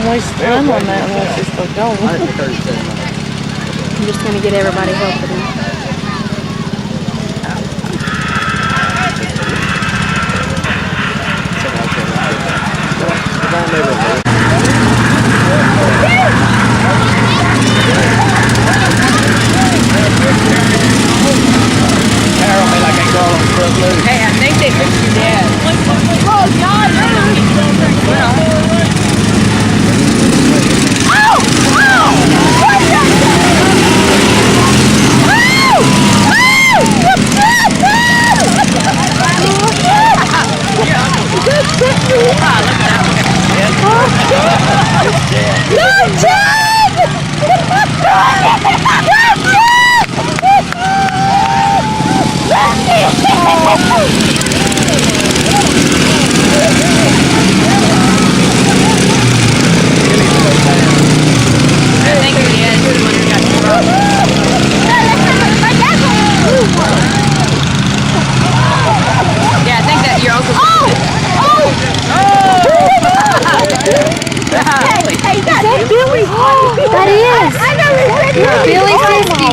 waste time on that unless it's still going. I'm just going to get everybody helping him. Hey, I think they fixed your dad. Yeah, I think that your uncle. Hey, is that Billy? That is. I know Billy Siskey.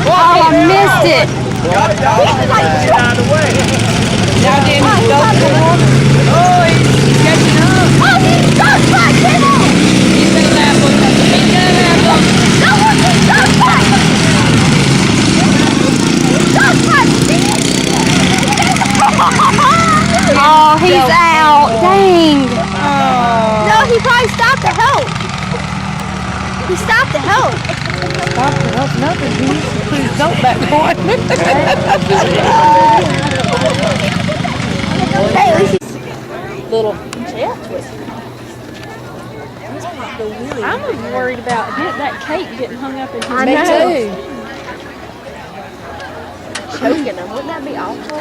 Oh, I missed it. Now Danny's oh, he's catching up. Oh, he's stuck back, come on! He's gonna lap him. He's gonna lap him. No one can stuck back! Stuck back, Oh, he's out. Dang. No, he probably stopped to help. He stopped to help. Stop to help nothing. Please don't back on. Hey, at least Little. I was worried about that cake getting hung up in his Me too. choking him. Wouldn't that be awful?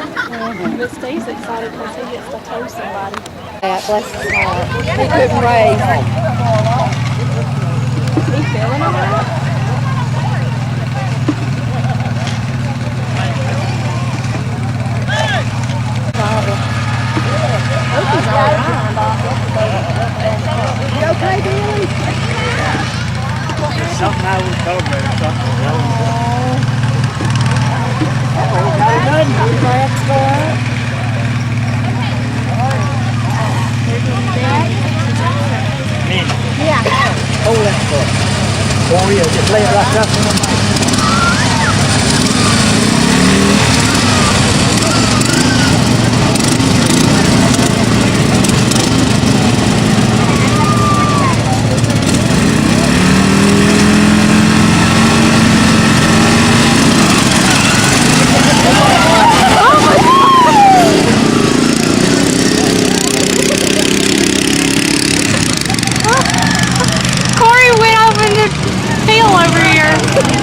But Steve's excited because he gets to tow somebody. Yeah, bless his heart. He couldn't raise. Is he feeling all right? you okay, Billy? Something I was told me, something else. Yeah. Oh, that's good. Oh, yeah, just lay it right up. Corey went off in the field over here.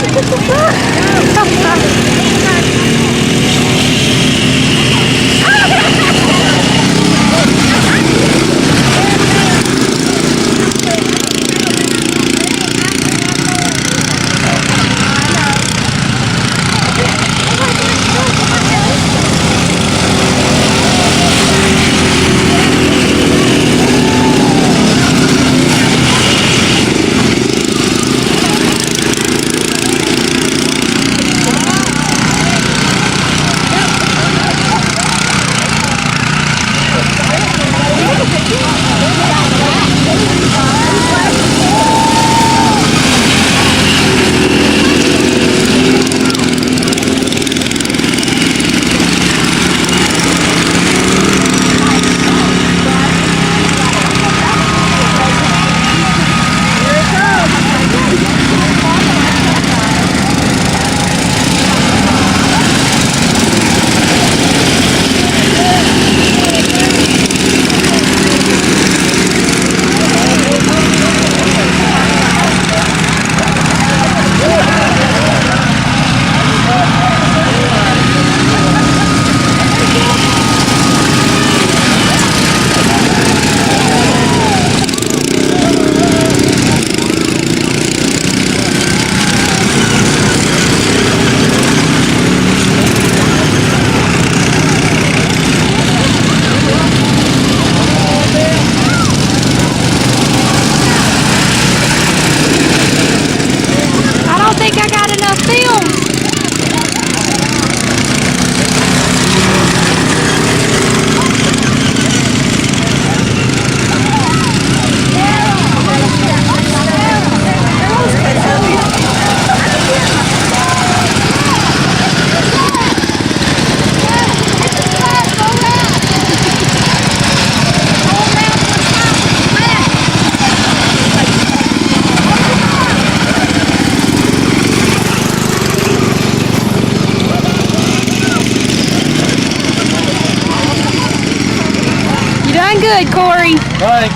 good, Corey. Thanks.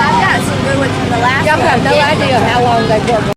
I've got some good ones from the last Y'all have no idea how long they've worked.